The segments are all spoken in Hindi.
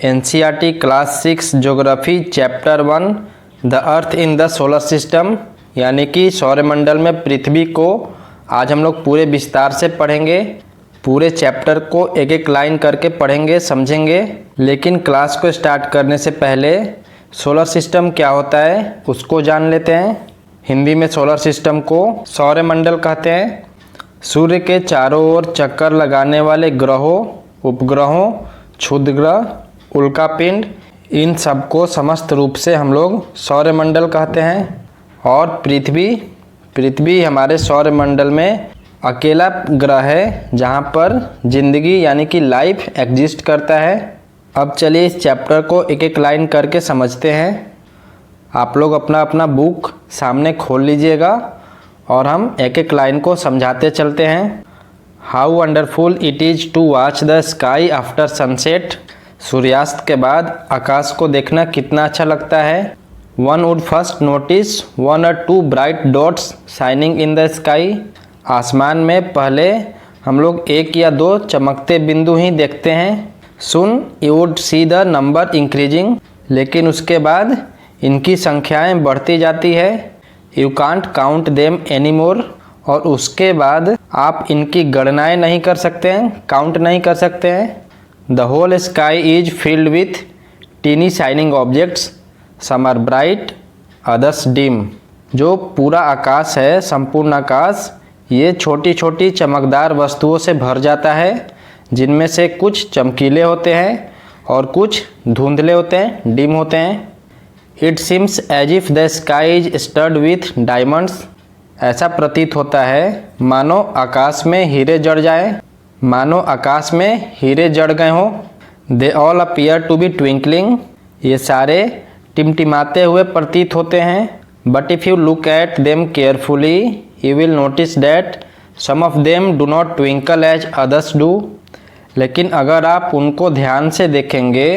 NCERT class 6 geography chapter 1 the earth in the solar system यानी कि सौरमंडल में पृथ्वी को आज हम लोग पूरे विस्तार से पढ़ेंगे। पूरे चैप्टर को एक एक लाइन करके पढ़ेंगे, समझेंगे। लेकिन क्लास को स्टार्ट करने से पहले सोलर सिस्टम क्या होता है उसको जान लेते हैं। हिंदी में सोलर सिस्टम को सौरमंडल कहते हैं। सूर्य के चारों ओर चक्कर लगाने वाले ग्रहों, उपग्रहों, क्षुद्रग्रह, उल्कापिंड, इन सबको समस्त रूप से हम लोग सौरमंडल कहते हैं। और पृथ्वी हमारे सौरमंडल में अकेला ग्रह है जहाँ पर जिंदगी यानी कि लाइफ एग्जिस्ट करता है। अब चलिए इस चैप्टर को एक एक लाइन करके समझते हैं। आप लोग अपना अपना बुक सामने खोल लीजिएगा और हम एक एक लाइन को समझाते चलते हैं। How wonderful it is to watch the sky after sunset. सूर्यास्त के बाद आकाश को देखना कितना अच्छा लगता है। One would first notice 1 or 2 bright dots shining in the sky. आसमान में पहले हम लोग 1 या 2 चमकते बिंदु ही देखते हैं। Soon you would see the number increasing. लेकिन उसके बाद इनकी संख्याएं बढ़ती जाती है। You can't count them any more. और उसके बाद आप इनकी गणनाएं नहीं कर सकते हैं, काउंट नहीं कर सकते हैं। The whole sky is filled with tiny shining objects, some are bright others dim. जो पूरा आकाश है, संपूर्ण आकाश, ये छोटी छोटी चमकदार वस्तुओं से भर जाता है, जिनमें से कुछ चमकीले होते हैं और कुछ धुंधले होते हैं, डिम होते हैं। It seems as if the sky is studded with diamonds. ऐसा प्रतीत होता है मानो आकाश में हीरे जड़ जाए, मानो आकाश में हीरे जड़ गए हों। They all appear to be twinkling. ये सारे टिमटिमाते हुए प्रतीत होते हैं। But if you look at them carefully you will notice that some of them do not twinkle as others do. लेकिन अगर आप उनको ध्यान से देखेंगे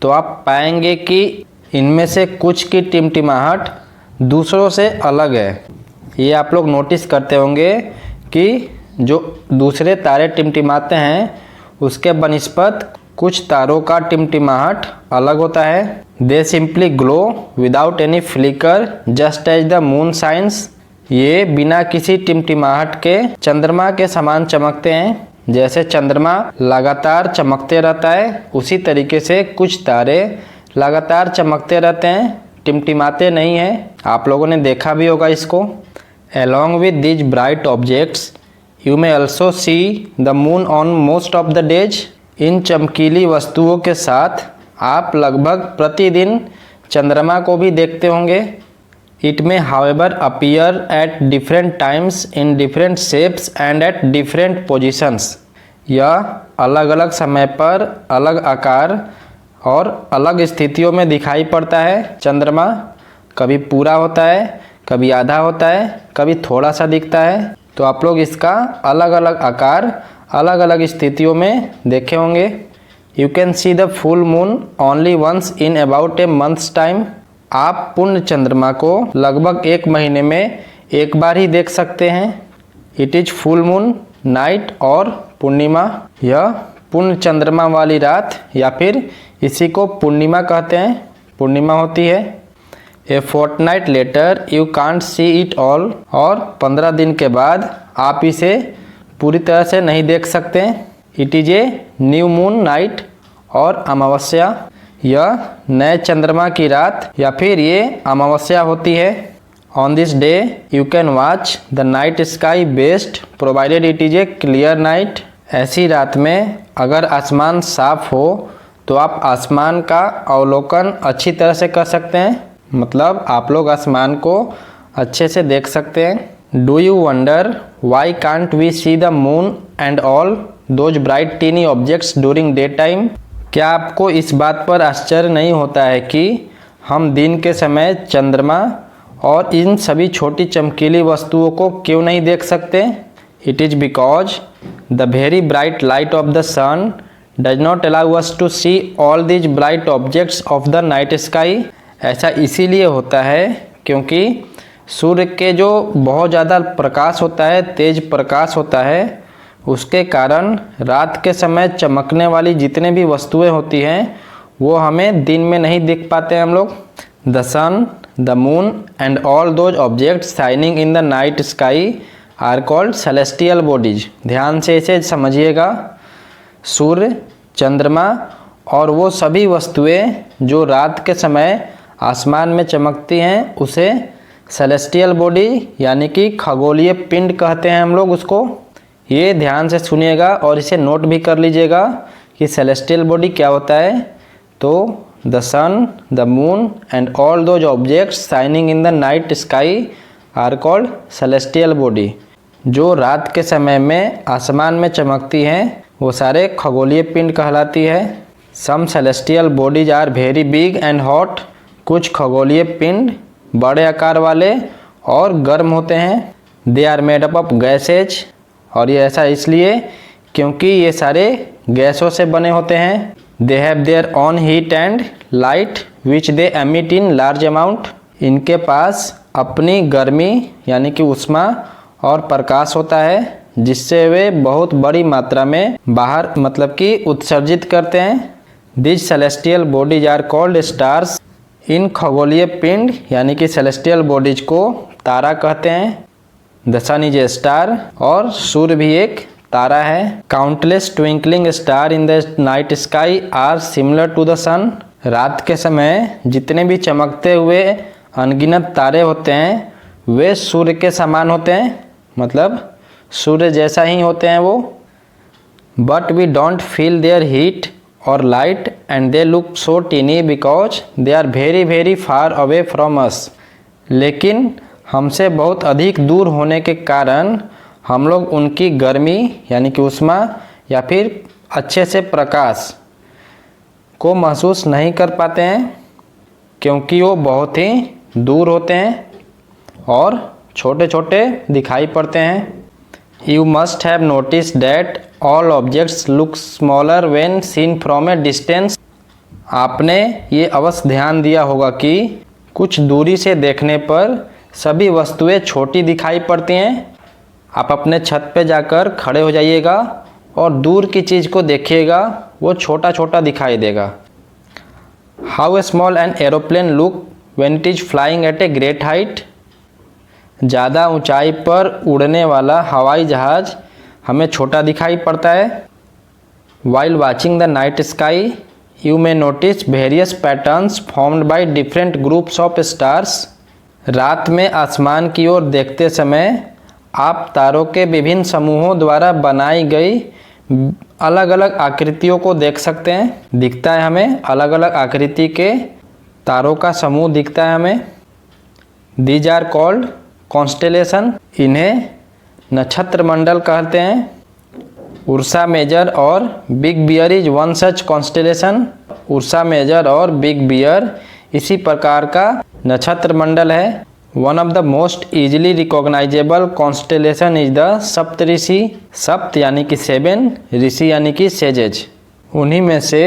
तो आप पाएंगे कि इनमें से कुछ की टिमटिमाहट दूसरों से अलग है। ये आप लोग नोटिस करते होंगे कि जो दूसरे तारे टिमटिमाते हैं उसके बनिस्पत कुछ तारों का टिमटिमाहट अलग होता है। They simply glow without any flicker just as the moon shines. ये बिना किसी टिमटिमाहट के चंद्रमा के समान चमकते हैं। जैसे चंद्रमा लगातार चमकते रहता है उसी तरीके से कुछ तारे लगातार चमकते रहते हैं, टिमटिमाते नहीं हैं। आप लोगों ने देखा भी होगा इसको। Along with these bright objects, you may also see the moon on most of the days. इन चमकीली वस्तुओं के साथ आप लगभग प्रतिदिन चंद्रमा को भी देखते होंगे। It may however appear at different times in different shapes and at different positions. यह अलग अलग समय पर अलग आकार और अलग स्थितियों में दिखाई पड़ता है। चंद्रमा कभी पूरा होता है, कभी आधा होता है, कभी थोड़ा सा दिखता है। तो आप लोग इसका अलग अलग आकार अलग अलग स्थितियों में देखे होंगे। You can see the full moon only once in about a month's time. आप पूर्ण चंद्रमा को लगभग 1 महीने में एक बार ही देख सकते हैं। It is full moon night और पूर्णिमा। यह पूर्ण चंद्रमा वाली रात या फिर इसी को पूर्णिमा कहते हैं, पूर्णिमा होती है। A fortnight later you can't see it all. और 15 दिन के बाद आप इसे पूरी तरह से नहीं देख सकते। It is a new moon night और अमावस्या। यह नए चंद्रमा की रात या फिर ये अमावस्या होती है। On this day you can watch the night sky best provided it is A clear night. ऐसी रात में अगर आसमान साफ हो तो आप आसमान का अवलोकन अच्छी तरह से कर सकते हैं, मतलब आप लोग आसमान को अच्छे से देख सकते हैं। Do you wonder why can't we see the moon and all those bright tiny objects during day time. क्या आपको इस बात पर आश्चर्य नहीं होता है कि हम दिन के समय चंद्रमा और इन सभी छोटी चमकीली वस्तुओं को क्यों नहीं देख सकते? It is because the very bright light of the sun does not allow us to see all these bright objects of the night sky. ऐसा इसीलिए होता है क्योंकि सूर्य के जो बहुत ज़्यादा प्रकाश होता है, तेज प्रकाश होता है, उसके कारण रात के समय चमकने वाली जितने भी वस्तुएं होती हैं वो हमें दिन में नहीं दिख पाते हम लोग। The sun, the moon and all those objects shining in the night sky are called celestial bodies. ध्यान से इसे समझिएगा। सूर्य, चंद्रमा और वो सभी वस्तुएं जो रात के समय आसमान में चमकती हैं उसे सेलेस्टियल बॉडी यानी कि खगोलीय पिंड कहते हैं हम लोग उसको। ये ध्यान से सुनिएगा और इसे नोट भी कर लीजिएगा कि सेलेस्टियल बॉडी क्या होता है। तो the sun, the moon and all those objects shining in the night sky are called celestial body. जो रात के समय में आसमान में चमकती हैं वो सारे खगोलीय पिंड कहलाती है। Some celestial bodies are very big and hot. कुछ खगोलीय पिंड बड़े आकार वाले और गर्म होते हैं। They are made up of gases, और ये ऐसा इसलिए क्योंकि ये सारे गैसों से बने होते हैं। They have their on heat and light which they emit in large amount. इनके पास अपनी गर्मी यानी कि ऊष्मा और प्रकाश होता है जिससे वे बहुत बड़ी मात्रा में बाहर मतलब कि उत्सर्जित करते हैं। This celestial bodies are called stars. इन खगोलीय पिंड यानी कि सेलेस्टियल बॉडीज को तारा कहते हैं। The sun is a star, और सूर्य भी एक तारा है। Countless twinkling star in the night sky are similar to the sun. रात के समय जितने भी चमकते हुए अनगिनत तारे होते हैं वे सूर्य के समान होते हैं, मतलब सूर्य जैसा ही होते हैं वो। But we don't feel their heat और light and they look so tiny because they are very very far away from us. लेकिन हमसे बहुत अधिक दूर होने के कारण हम लोग उनकी गर्मी यानी कि ऊष्मा या फिर अच्छे से प्रकाश को महसूस नहीं कर पाते हैं क्योंकि वो बहुत ही दूर होते हैं और छोटे छोटे दिखाई पड़ते हैं। You must have notice that all objects look smaller when seen from a distance. आपने ये अवश्य ध्यान दिया होगा कि कुछ दूरी से देखने पर सभी वस्तुएं छोटी दिखाई पड़ती हैं। आप अपने छत पे जाकर खड़े हो जाइएगा और दूर की चीज़ को देखिएगा, वो छोटा छोटा दिखाई देगा। How small an aeroplane look when it is flying eight a great height. ज़्यादा ऊंचाई पर उड़ने वाला हवाई जहाज़ हमें छोटा दिखाई पड़ता है। While watching the night sky you may notice various patterns formed by different groups of stars. रात में आसमान की ओर देखते समय आप तारों के विभिन्न समूहों द्वारा बनाई गई अलग अलग आकृतियों को देख सकते हैं। दिखता है हमें अलग अलग आकृति के तारों का समूह दिखता है हमें। These are called constellation. इन्हें नक्षत्र मंडल कहते हैं। उर्सा मेजर और big bear is one such constellation. Ursa Major और बिग बियर इसी प्रकार का नक्षत्र मंडल है। One of the most easily recognisable constellation is the Saptarishi. सप्त यानी कि 7, ऋषि यानी कि सेजेज। उन्हीं में से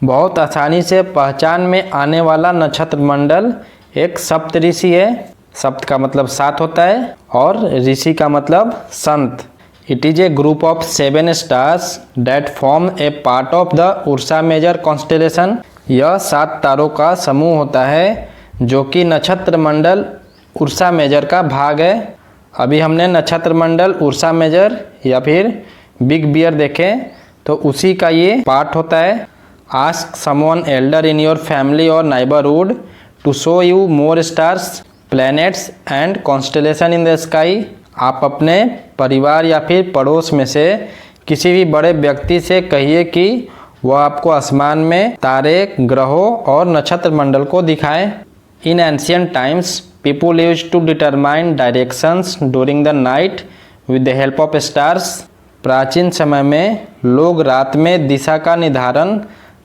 बहुत आसानी से पहचान में आने वाला नक्षत्र मंडल एक सप्तऋषि है। सप्त का मतलब 7 होता है और ऋषि का मतलब संत। It is a group of 7 stars that form a part of the Ursa Major constellation. यह 7 तारों का समूह होता है जो कि नक्षत्र मंडल उर्सा मेजर का भाग है। अभी हमने नक्षत्र मंडल उर्सा मेजर या फिर बिग बियर देखे तो उसी का ये पार्ट होता है। Ask someone elder in your family और neighbourhood to show you more stars, planets and constellation in the sky. आप अपने परिवार या फिर पड़ोस में से किसी भी बड़े व्यक्ति से कहिए कि वह आपको आसमान में तारे, ग्रहों और नक्षत्र मंडल को दिखाएं। In ancient times people used to determine directions during the night with the help of stars. प्राचीन समय में लोग रात में दिशा का निर्धारण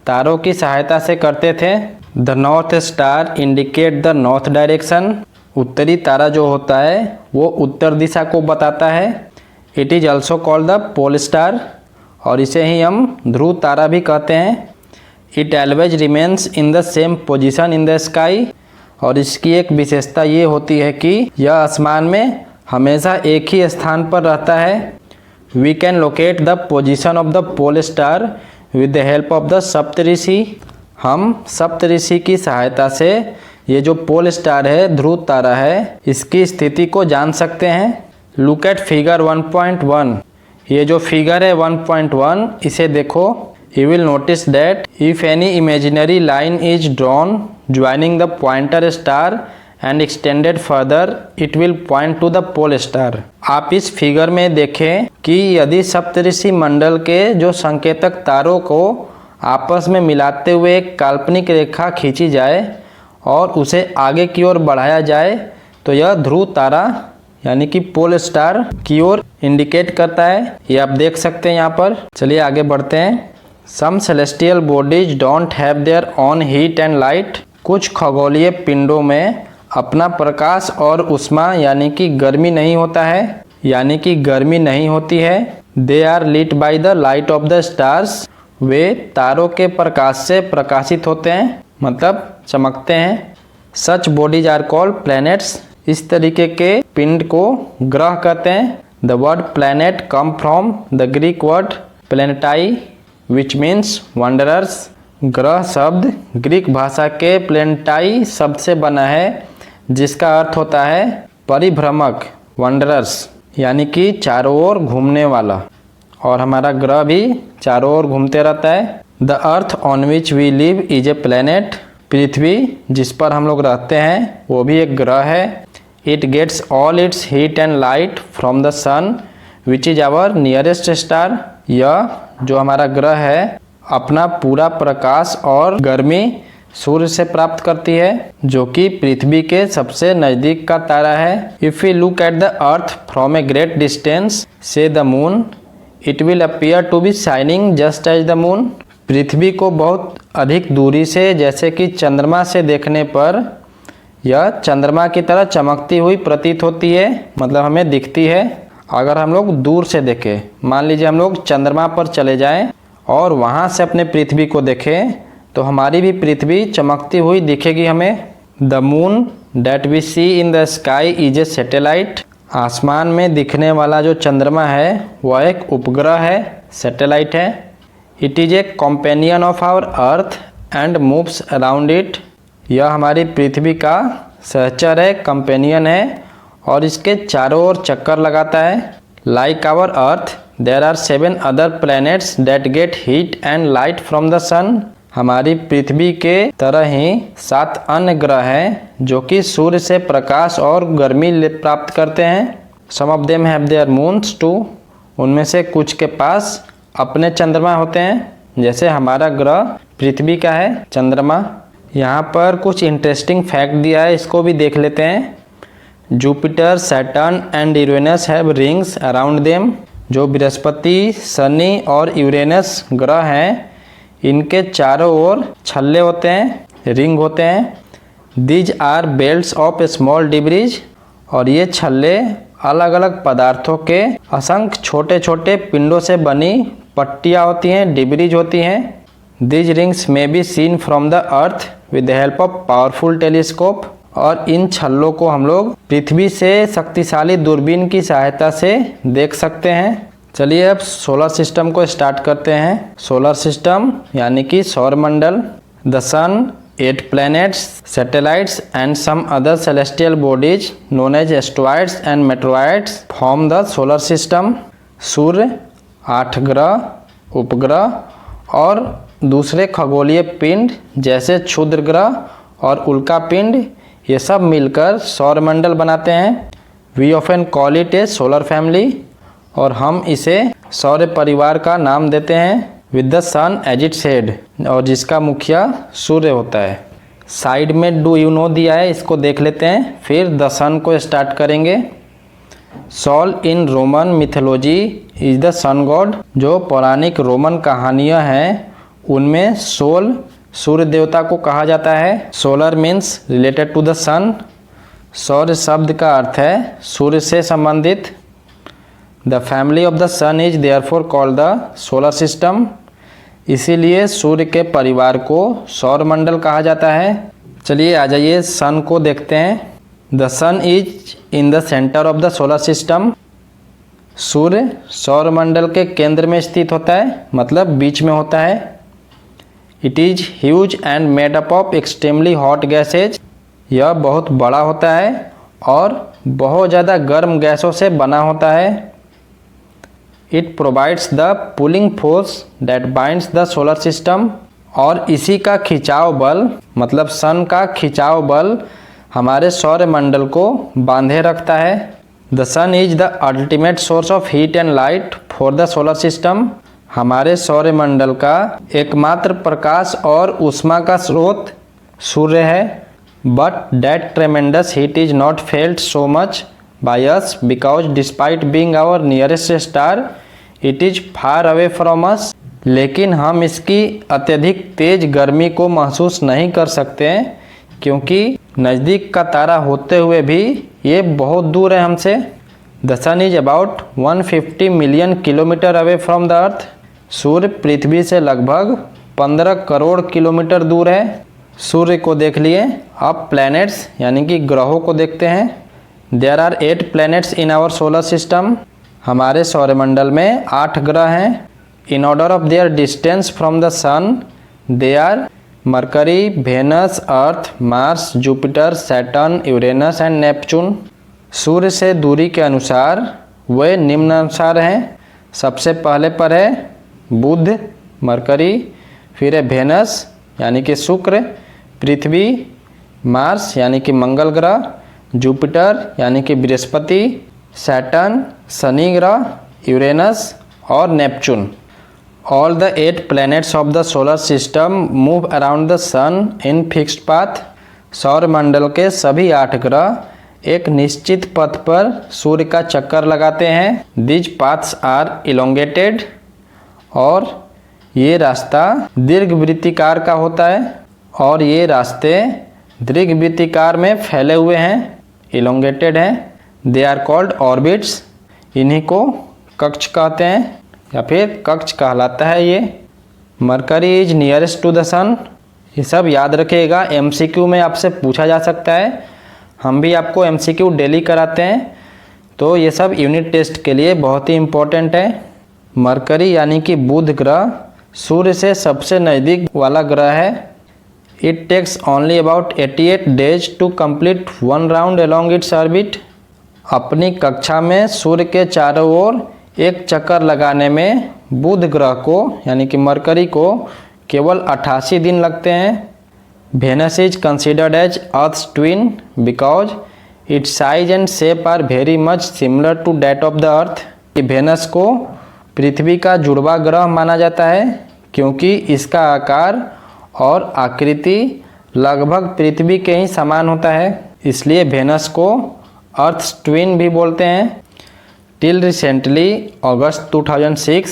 तारों की सहायता से करते थे। The north star indicate the north direction. उत्तरी तारा जो होता है वो उत्तर दिशा को बताता है। It is also called the pole star, और इसे ही हम ध्रुव तारा भी कहते हैं। It always remains in the same position in the sky, और इसकी एक विशेषता ये होती है कि यह आसमान में हमेशा एक ही स्थान पर रहता है। We can locate the position of the pole star with the help of the Saptarishi. हम सप्तऋषि की सहायता से ये जो पोल स्टार है, ध्रुव तारा है, इसकी स्थिति को जान सकते हैं। Look at figure 1.1। ये जो फिगर है 1.1, इसे देखो। You will notice that if any imaginary line is drawn joining the pointer star and extended further it will point to the pole star. आप इस फिगर में देखें कि यदि सप्तऋषि मंडल के जो संकेतक तारों को आपस में मिलाते हुए एक काल्पनिक रेखा खींची जाए और उसे आगे की ओर बढ़ाया जाए तो यह ध्रुव तारा यानी कि पोल स्टार की ओर इंडिकेट करता है। ये आप देख सकते हैं यहाँ पर। चलिए आगे बढ़ते हैं। Some celestial bodies don't have their own heat and light. कुछ खगोलीय पिंडों में अपना प्रकाश और उष्मा यानी कि गर्मी नहीं होता है, यानी कि गर्मी नहीं होती है। They are lit by the light of the stars. वे तारों के प्रकाश से प्रकाशित होते हैं, मतलब चमकते हैं। Such bodies are called planets. इस तरीके के पिंड को ग्रह कहते हैं। The word planet come from the Greek word planetai which means wanderers. ग्रह शब्द ग्रीक भाषा के प्लैनेटाई शब्द से बना है, जिसका अर्थ होता है परिभ्रमक, वंडरर्स, यानी कि चारों ओर घूमने वाला। और हमारा ग्रह भी चारों ओर घूमते रहता है। The earth on which we live is a planet. पृथ्वी जिस पर हम लोग रहते हैं वो भी एक ग्रह है। It gets all its heat and light from the sun which is our nearest star. यह जो हमारा ग्रह है अपना पूरा प्रकाश और गर्मी सूर्य से प्राप्त करती है, जो कि पृथ्वी के सबसे नज़दीक का तारा है। If we look at the earth from a great distance से the moon it will appear to be shining just as the moon. पृथ्वी को बहुत अधिक दूरी से जैसे कि चंद्रमा से देखने पर यह चंद्रमा की तरह चमकती हुई प्रतीत होती है, मतलब हमें दिखती है। अगर हम लोग दूर से देखें, मान लीजिए हम लोग चंद्रमा पर चले जाएं और वहाँ से अपने पृथ्वी को देखें तो हमारी भी पृथ्वी चमकती हुई दिखेगी हमें। The moon that we see in the sky is a satellite. आसमान में दिखने वाला जो चंद्रमा है वह एक उपग्रह है, सैटेलाइट है। It is a companion of our earth and moves around it. यह हमारी पृथ्वी का सहचर है, कंपेनियन है और इसके चारों ओर चक्कर लगाता है। Like our earth there are 7 other planets that get heat and light from the sun. हमारी पृथ्वी के तरह ही 7 अन्य ग्रह हैं जो कि सूर्य से प्रकाश और गर्मी प्राप्त करते हैं। Some of them have their moons too. उनमें से कुछ के पास अपने चंद्रमा होते हैं, जैसे हमारा ग्रह पृथ्वी का है चंद्रमा। यहाँ पर कुछ इंटरेस्टिंग फैक्ट दिया है, इसको भी देख लेते हैं। Jupiter, Saturn and Uranus have rings around them. जो बृहस्पति, शनि और यूरेनस ग्रह हैं इनके चारों ओर छल्ले होते हैं, रिंग होते हैं। These are belts of small debris. और ये छल्ले अलग अलग पदार्थों के असंख्य छोटे छोटे पिंडों से बनी पट्टियाँ होती हैं, डिब्रीज होती हैं। दीज रिंग्स में be seen from the earth with the help of powerful telescope. और इन छल्लों को हम लोग पृथ्वी से शक्तिशाली दूरबीन की सहायता से देख सकते हैं। चलिए अब सोलर सिस्टम को स्टार्ट करते हैं। सोलर सिस्टम यानी कि सौरमंडल। The sun, 8 planets, satellites and some other celestial bodies known as asteroids and meteoroids form the solar system. सूर्य, 8 ग्रह, उपग्रह और दूसरे खगोलीय पिंड जैसे क्षुद्र ग्रह और उल्का पिंड, ये सब मिलकर सौरमंडल बनाते हैं। We often call it a solar family. और हम इसे सौर परिवार का नाम देते हैं with the sun as its head, और जिसका मुखिया सूर्य होता है। साइड में डू यू नो दिया है, इसको देख लेते हैं, फिर द सन को स्टार्ट करेंगे। Sol in Roman mythology is the sun god. जो पौराणिक रोमन कहानियाँ हैं उनमें सोल सूर्य देवता को कहा जाता है। Solar means related to the sun. सौर शब्द का अर्थ है सूर्य से संबंधित। The family of the sun is therefore called the solar system. इसीलिए सूर्य के परिवार को सौरमंडल कहा जाता है। चलिए आ जाइए सन को देखते हैं। The sun is in the centre of the solar system. सूर्य सौरमंडल के केंद्र में स्थित होता है, मतलब बीच में होता है। It is huge and made up of extremely hot gases. यह बहुत बड़ा होता है और बहुत ज़्यादा गर्म गैसों से बना होता है। It provides the pulling force that binds the solar system. और इसी का खिंचाव बल मतलब सन का खिंचाव बल हमारे सौरमंडल को बांधे रखता है। The sun is the ultimate source of heat and light for the solar system. हमारे सौरमंडल का एकमात्र प्रकाश और ऊष्मा का स्रोत सूर्य है। But that tremendous heat is not felt so much by us because despite being our nearest star it is far away from us. लेकिन हम इसकी अत्यधिक तेज गर्मी को महसूस नहीं कर सकते हैं क्योंकि नज़दीक का तारा होते हुए भी ये बहुत दूर है हमसे। The sun is about 150 million kilometre away from the earth. सूर्य पृथ्वी से लगभग 15 करोड़ किलोमीटर दूर है। सूर्य को देख लिए, अब प्लैनेट्स यानी कि ग्रहों को देखते हैं। There are 8 planets in our solar system. हमारे सौरमंडल में 8 ग्रह हैं। In order of their distance from the sun they are Mercury, Venus, Earth, Mars, Jupiter, Saturn, Uranus and Neptune. सूर्य से दूरी के अनुसार वे निम्नानुसार हैं। सबसे पहले पर है बुध, मरकरी, फिर है वेनस यानी कि शुक्र, पृथ्वी, मार्स यानी कि मंगल ग्रह, जुपिटर यानी कि बृहस्पति, सैटर्न शनि ग्रह, यूरेनस और Neptune. All the 8 planets of the solar system move around the sun in fixed path। सौरमंडल के सभी 8 ग्रह एक निश्चित पथ पर सूर्य का चक्कर लगाते हैं। These paths are elongated और ये रास्ता दीर्घवृत्तिकार का होता है और ये रास्ते दीर्घवृत्तिकार में फैले हुए हैं, elongated हैं। They are called orbits। इन्हीं को कक्ष कहते हैं या फिर कक्ष कहलाता है ये। Mercury is nearest to the sun. ये सब याद रखिएगा, एमसीक्यू में आपसे पूछा जा सकता है। हम भी आपको एमसीक्यू डेली कराते हैं, तो ये सब यूनिट टेस्ट के लिए बहुत ही इम्पोर्टेंट है। मरकरी यानी कि बुध ग्रह सूर्य से सबसे नज़दीक वाला ग्रह है। It takes only about 88 days to complete 1 round along its orbit. अपनी कक्षा में सूर्य के चारों ओर एक चक्कर लगाने में बुध ग्रह को यानी कि मरकरी को केवल 88 दिन लगते हैं। Venus is considered as earth's twin because its size and shape are very much similar to that of the earth. Venus को पृथ्वी का जुड़वा ग्रह माना जाता है क्योंकि इसका आकार और आकृति लगभग पृथ्वी के ही समान होता है, इसलिए वेनस को अर्थ्स ट्विन भी बोलते हैं। Till recently, August 2006,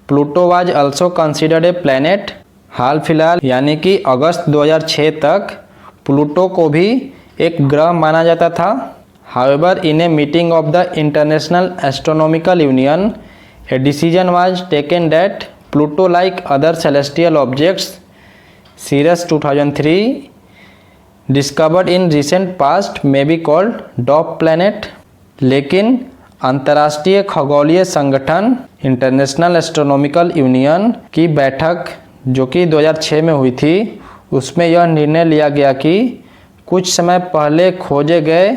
Pluto was also considered a planet। हाल फिलहाल यानी कि अगस्त 2006 तक प्लूटो को भी एक ग्रह माना जाता था। However, in a meeting of the International Astronomical Union, a decision was taken that Pluto, like other celestial objects, Sirius 2003, discovered in recent past, may be called dwarf planet। लेकिन अंतर्राष्ट्रीय खगोलीय संगठन इंटरनेशनल एस्ट्रोनॉमिकल यूनियन की बैठक जो कि 2006 में हुई थी, उसमें यह निर्णय लिया गया कि कुछ समय पहले खोजे गए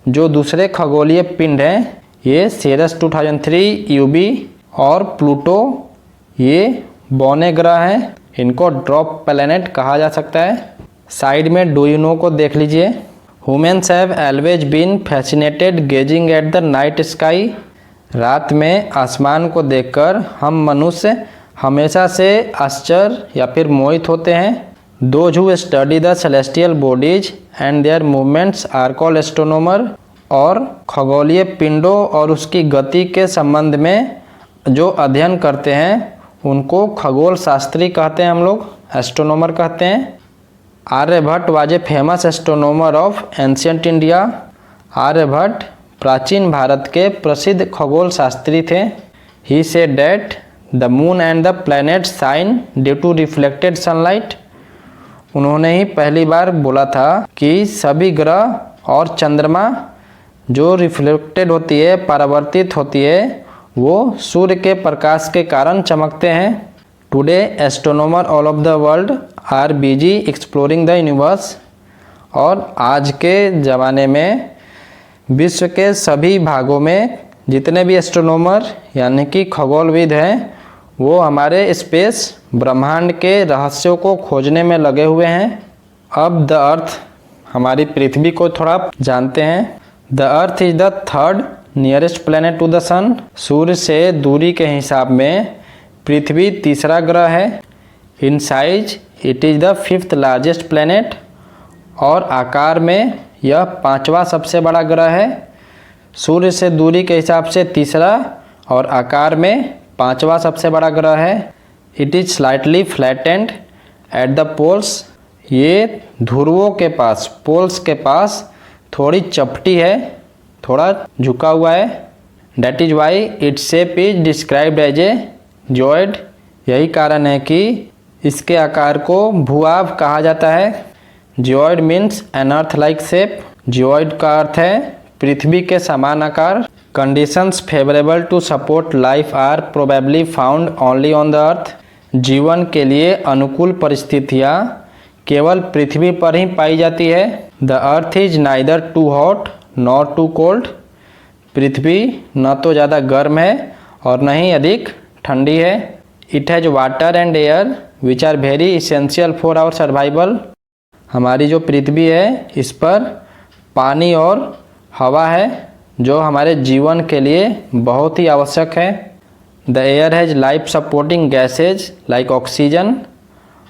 जो दूसरे खगोलीय पिंड हैं, ये सीरस 2003 यूबी और प्लूटो, ये बौने ग्रह हैं। इनको ड्रॉप प्लैनेट कहा जा सकता है। साइड में डू यू नो को देख लीजिए। Humans have always been fascinated gazing at the night sky। रात में आसमान को देखकर हम मनुष्य हमेशा से आश्चर्य या फिर मोहित होते हैं। Those who study the celestial bodies and their movements are called astronomer। और खगोलीय पिंडों और उसकी गति के संबंध में जो अध्ययन करते हैं उनको खगोल शास्त्री कहते हैं, हम लोग एस्ट्रोनॉमर कहते हैं। Aryabhata was a famous astronomer of ancient India. Aryabhata प्राचीन भारत के प्रसिद्ध खगोल शास्त्री थे। He said that the moon and the planet shine due to reflected sunlight. उन्होंने ही पहली बार बोला था कि सभी ग्रह और चंद्रमा जो रिफ्लेक्टेड होती है, परावर्तित होती है, वो सूर्य के प्रकाश के कारण चमकते हैं। Today astronomer all of the world are busy exploring the universe. और आज के ज़माने में विश्व के सभी भागों में जितने भी एस्ट्रोनॉमर यानी कि खगोलविद हैं वो हमारे स्पेस ब्रह्मांड के रहस्यों को खोजने में लगे हुए हैं। अब द अर्थ हमारी पृथ्वी को थोड़ा जानते हैं। The earth is the third nearest planet to the sun. सूर्य से दूरी के हिसाब में पृथ्वी तीसरा ग्रह है। In size it is the fifth largest planet. और आकार में यह पांचवा सबसे बड़ा ग्रह है। सूर्य से दूरी के हिसाब से तीसरा और आकार में पांचवा सबसे बड़ा ग्रह है। It is slightly flattened at the poles. ये ध्रुवों के पास, पोल्स के पास थोड़ी चपटी है, थोड़ा झुका हुआ है। That is why its shape is described as a geoid. यही कारण है कि इसके आकार को भूआभ कहा जाता है। Geoid means an earth like shape. Geoid का अर्थ है पृथ्वी के समान आकार। Conditions favourable to support life are probably found only on the earth. जीवन के लिए अनुकूल परिस्थितियाँ केवल पृथ्वी पर ही पाई जाती है। The earth is neither too hot nor too cold. पृथ्वी न तो ज़्यादा गर्म है और न ही अधिक ठंडी है। It has water and air which are very essential for our survival. हमारी जो पृथ्वी है इस पर पानी और हवा है जो हमारे जीवन के लिए बहुत ही आवश्यक है। The air has life supporting gases like oxygen.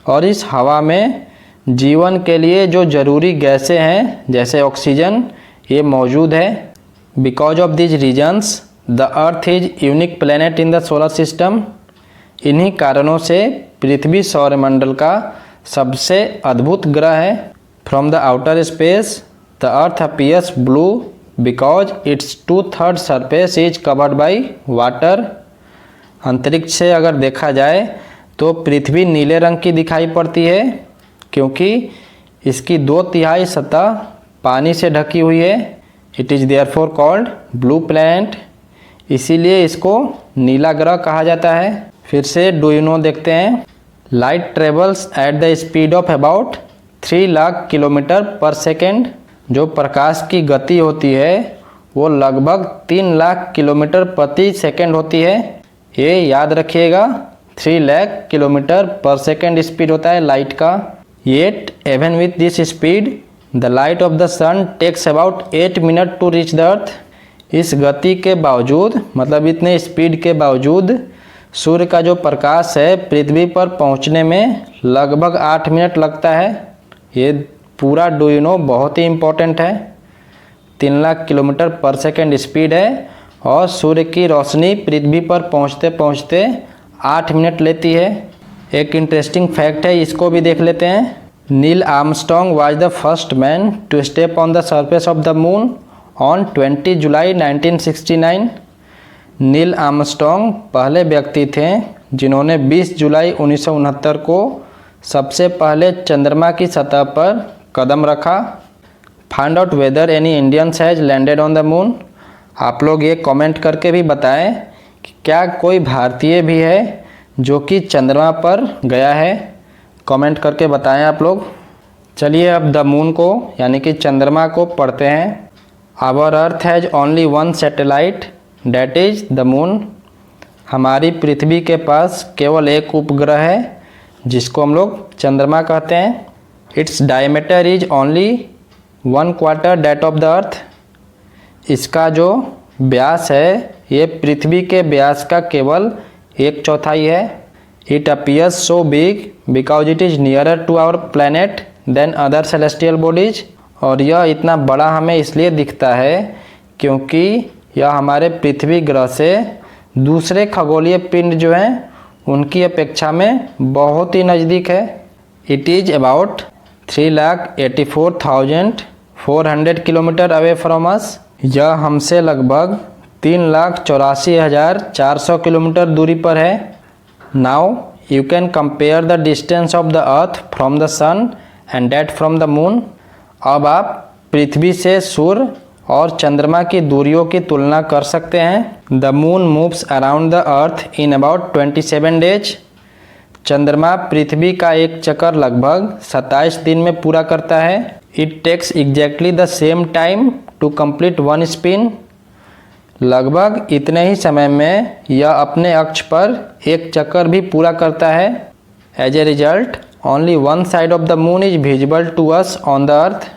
और इस हवा में जीवन के लिए जो ज़रूरी गैसें हैं जैसे ऑक्सीजन ये मौजूद है। Because of this reasons the earth is unique planet in the solar system. इन्हीं कारणों से पृथ्वी सौरमंडल का सबसे अद्भुत ग्रह है। From the outer space the earth appears blue because it's 2/3 surface is covered by water. अंतरिक्ष से अगर देखा जाए तो पृथ्वी नीले रंग की दिखाई पड़ती है क्योंकि इसकी 2/3 सतह पानी से ढकी हुई है। It is therefore called blue planet. इसीलिए इसको नीला ग्रह कहा जाता है। फिर से डू यू नो देखते हैं। Light travels at the speed of about 3 lakh kilometre पर सेकेंड। जो प्रकाश की गति होती है वो लगभग 3 लाख किलोमीटर प्रति सेकेंड होती है। ये याद रखिएगा 3 लाख किलोमीटर पर सेकेंड स्पीड होता है लाइट का। Yet even with this speed the light of the sun takes about 8 minute to reach the earth. इस गति के बावजूद मतलब इतने स्पीड के बावजूद सूर्य का जो प्रकाश है पृथ्वी पर पहुंचने में लगभग 8 मिनट लगता है। ये पूरा डू यू नो बहुत ही इम्पोर्टेंट है। 3 लाख किलोमीटर पर सेकेंड स्पीड है और सूर्य की रोशनी पृथ्वी पर पहुंचते पहुंचते 8 मिनट लेती है। एक इंटरेस्टिंग फैक्ट है, इसको भी देख लेते हैं। Neil Armstrong was the first man to step on the surface of the moon on 20 July 1969। Neil Armstrong पहले व्यक्ति थे जिन्होंने 20 जुलाई 1969 को सबसे पहले चंद्रमा की सतह पर कदम रखा। Find out whether any Indians has landed on the moon. आप लोग ये कमेंट करके भी बताएं कि क्या कोई भारतीय भी है जो कि चंद्रमा पर गया है। कमेंट करके बताएं आप लोग। चलिए अब द मून को यानी कि चंद्रमा को पढ़ते हैं। Our earth has only one satellite that is the moon. हमारी पृथ्वी के पास केवल एक उपग्रह है जिसको हम लोग चंद्रमा कहते हैं। Its diameter is only 1/4 that of the अर्थ। इसका जो व्यास है ये पृथ्वी के व्यास का केवल 1/4 है। It appears so big because it is nearer to our planet than other celestial bodies. और यह इतना बड़ा हमें इसलिए दिखता है क्योंकि यह हमारे पृथ्वी ग्रह से दूसरे खगोलीय पिंड जो हैं उनकी अपेक्षा में बहुत ही नज़दीक है। It is about 3,84,400 kilometre away from us. यह हमसे लगभग 3,84,400 किलोमीटर दूरी पर है। Now you can compare the distance of the earth from the sun and that from the moon. अब आप पृथ्वी से सूर्य और चंद्रमा की दूरियों की तुलना कर सकते हैं। The moon moves around the earth in about 27 days. चंद्रमा पृथ्वी का एक चक्कर लगभग 27 दिन में पूरा करता है। It takes exactly the same time to complete one spin. लगभग इतने ही समय में यह अपने अक्ष पर एक चक्कर भी पूरा करता है। As a result only one side of the moon is visible to us on the earth.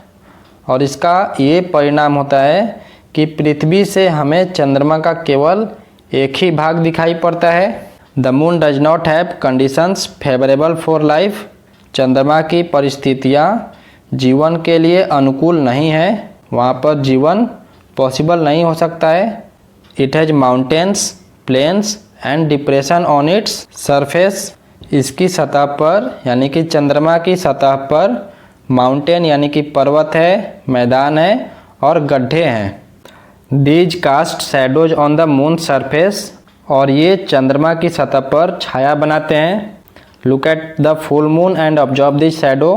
और इसका ये परिणाम होता है कि पृथ्वी से हमें चंद्रमा का केवल एक ही भाग दिखाई पड़ता है। The moon does not have conditions favourable for life. चंद्रमा की परिस्थितियाँ जीवन के लिए अनुकूल नहीं है, वहाँ पर जीवन पॉसिबल नहीं हो सकता है। It has mountains, plains and depression on its surface. इसकी सतह पर यानी कि चंद्रमा की सतह पर माउंटेन यानी कि पर्वत है, मैदान है और गड्ढे हैं। These cast shadows on the moon surface. और ये चंद्रमा की सतह पर छाया बनाते हैं। Look at the full moon and observe this shadow.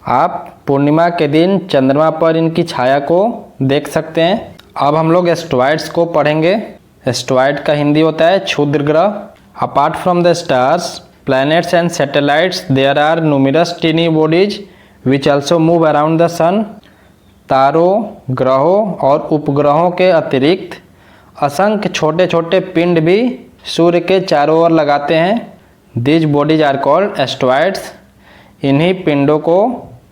आप पूर्णिमा के दिन चंद्रमा पर इनकी छाया को देख सकते हैं। अब हम लोग एस्ट्रॉइड्स को पढ़ेंगे। एस्ट्रॉइड का हिंदी होता है क्षुद्र ग्रह। Apart from the stars, planets and satellites, there are numerous tiny bodies which also move around the sun। तारों, ग्रहों और उपग्रहों के अतिरिक्त असंख्य छोटे छोटे पिंड भी सूर्य के चारों ओर लगाते हैं। These bodies are called asteroids। इन्हीं पिंडों को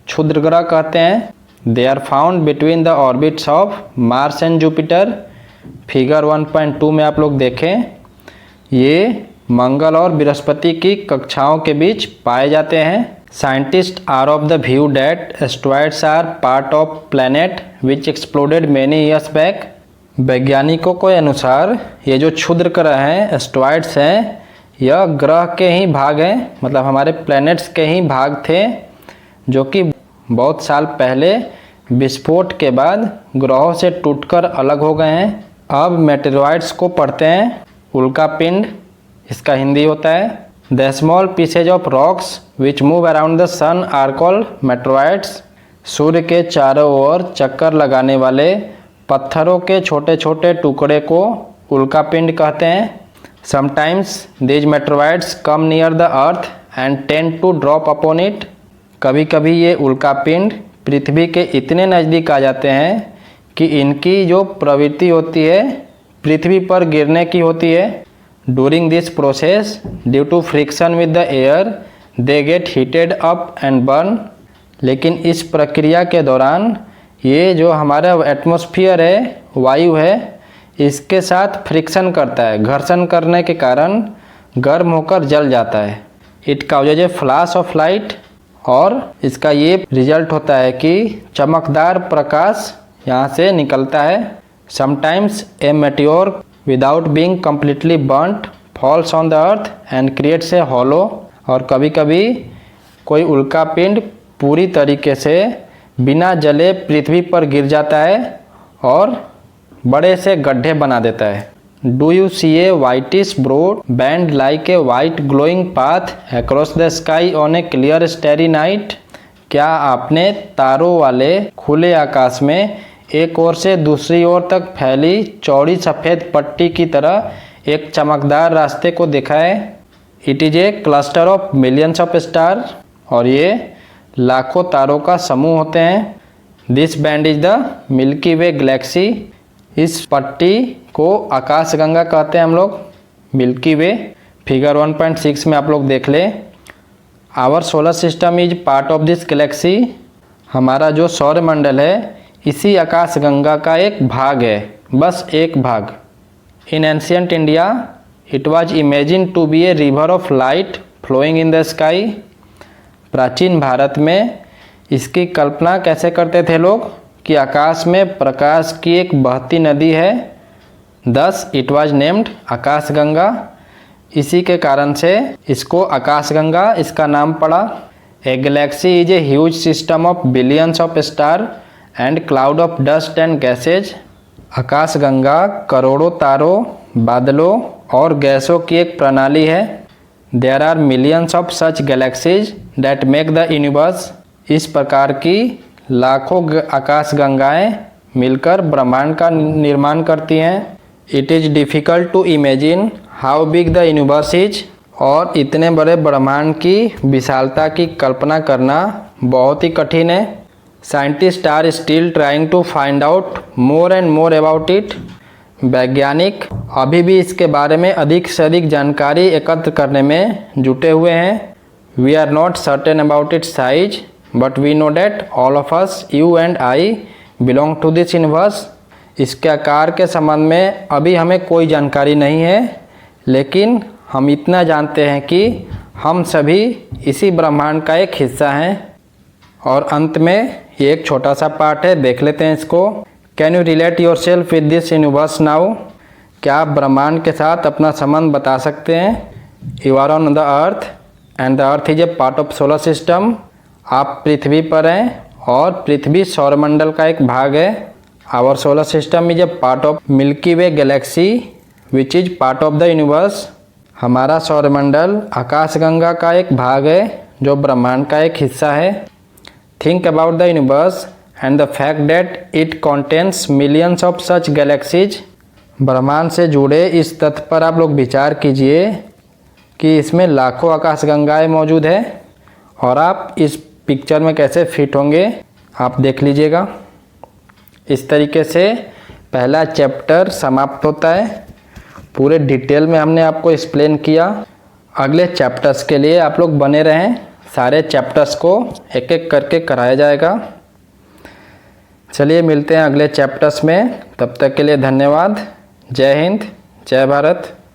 क्षुद्र ग्रह कहते हैं। They are found between the orbits of Mars and Jupiter। Figure 1.2 में आप लोग देखें, ये मंगल और बृहस्पति की कक्षाओं के बीच पाए जाते हैं। Scientist are of the view that asteroids are part of planet which exploded many years back. वैज्ञानिकों के अनुसार ये जो क्षुद्र ग्रह हैं, एस्ट्रॉइड्स हैं, यह ग्रह के ही भाग हैं, मतलब हमारे प्लैनेट्स के ही भाग थे जो कि बहुत साल पहले विस्फोट के बाद ग्रहों से टूटकर अलग हो गए हैं। अब मेटेरॉइड्स को पढ़ते हैं। उल्का पिंड, इसका हिंदी होता है the small pieces of rocks which move around the sun are called meteoroids. सूर्य के चारों ओर चक्कर लगाने वाले पत्थरों के छोटे छोटे टुकड़े को उल्का पिंड कहते हैं। Sometimes these meteoroids come near the earth and tend to drop upon it. कभी कभी ये उल्का पिंड पृथ्वी के इतने नज़दीक आ जाते हैं कि इनकी जो प्रवृत्ति होती है पृथ्वी पर गिरने की होती है। During this process, due to friction with the air, they get heated up and burn। लेकिन इस प्रक्रिया के दौरान ये जो हमारा एटमॉस्फेयर है, वायु है, इसके साथ फ्रिक्शन करता है, घर्षण करने के कारण गर्म होकर जल जाता है। It causes A flash of light. और इसका ये रिजल्ट होता है कि चमकदार प्रकाश यहाँ से निकलता है। Sometimes a meteor without being completely burnt falls on the earth and creates a hollow। और कभी कभी कोई उल्का पिंड पूरी तरीके से बिना जले पृथ्वी पर गिर जाता है और बड़े से गड्ढे बना देता है। Do you see a whitish broad band like a white glowing path across the sky on a clear starry night। क्या आपने तारों वाले खुले आकाश में एक ओर से दूसरी ओर तक फैली चौड़ी सफ़ेद पट्टी की तरह एक चमकदार रास्ते को देखा है। It is a cluster of millions of star. और ये लाखों तारों का समूह होते हैं। This band is the milky Way Galaxy. इस पट्टी को आकाशगंगा कहते हैं हम लोग, मिल्की वे। फिगर 1.6 में आप लोग देख लें। Our solar system is part of this galaxy. हमारा जो सौरमंडल है इसी आकाशगंगा का एक भाग है, बस एक भाग। In ancient India it was imagine to be a river of light flowing in the sky. प्राचीन भारत में इसकी कल्पना कैसे करते थे लोग कि आकाश में प्रकाश की एक बहती नदी है। दस इट वाज नेम्ड आकाशगंगा। इसी के कारण से इसको आकाशगंगा इसका नाम पड़ा। ए Galaxy is a huge system of billions of star and cloud of dust and gases. आकाशगंगा करोड़ों तारों, बादलों और गैसों की एक प्रणाली है। There are millions of such galaxies that make the universe. इस प्रकार की लाखों आकाशगंगाएं मिलकर ब्रह्मांड का निर्माण करती हैं। It is difficult to imagine how big the universe is. और इतने बड़े ब्रह्मांड की विशालता की कल्पना करना बहुत ही कठिन है। Scientist are still trying to find out more and more about it. वैज्ञानिक अभी भी इसके बारे में अधिक से अधिक जानकारी एकत्र करने में जुटे हुए हैं। We are not certain about its size but we know that all of us, you and I, belong to this universe. इसके आकार के संबंध में अभी हमें कोई जानकारी नहीं है, लेकिन हम इतना जानते हैं कि हम सभी इसी ब्रह्मांड का एक हिस्सा हैं। और अंत में ये एक छोटा सा पार्ट है, देख लेते हैं इसको। Can you relate your self with this universe now? क्या आप ब्रह्मांड के साथ अपना संबंध बता सकते हैं? You are on the earth and the earth is a part of solar system. आप पृथ्वी पर हैं और पृथ्वी सौरमंडल का एक भाग है। Our solar system is a part of Milky Way galaxy which is part of the universe. हमारा सौरमंडल आकाशगंगा का एक भाग है जो ब्रह्मांड का एक हिस्सा है। Think about the universe and the fact that it contains millions of such galaxies. ब्रह्मांड से जुड़े इस तथ्य पर आप लोग विचार कीजिए कि इसमें लाखों आकाशगंगाएं मौजूद है और आप इस पिक्चर में कैसे फिट होंगे आप देख लीजिएगा। इस तरीके से पहला चैप्टर समाप्त होता है। पूरे डिटेल में हमने आपको एक्सप्लेन किया। अगले चैप्टर्स के लिए आप लोग बने रहें, सारे चैप्टर्स को एक एक करके कराया जाएगा। चलिए मिलते हैं अगले चैप्टर्स में, तब तक के लिए धन्यवाद। जय हिंद, जय भारत।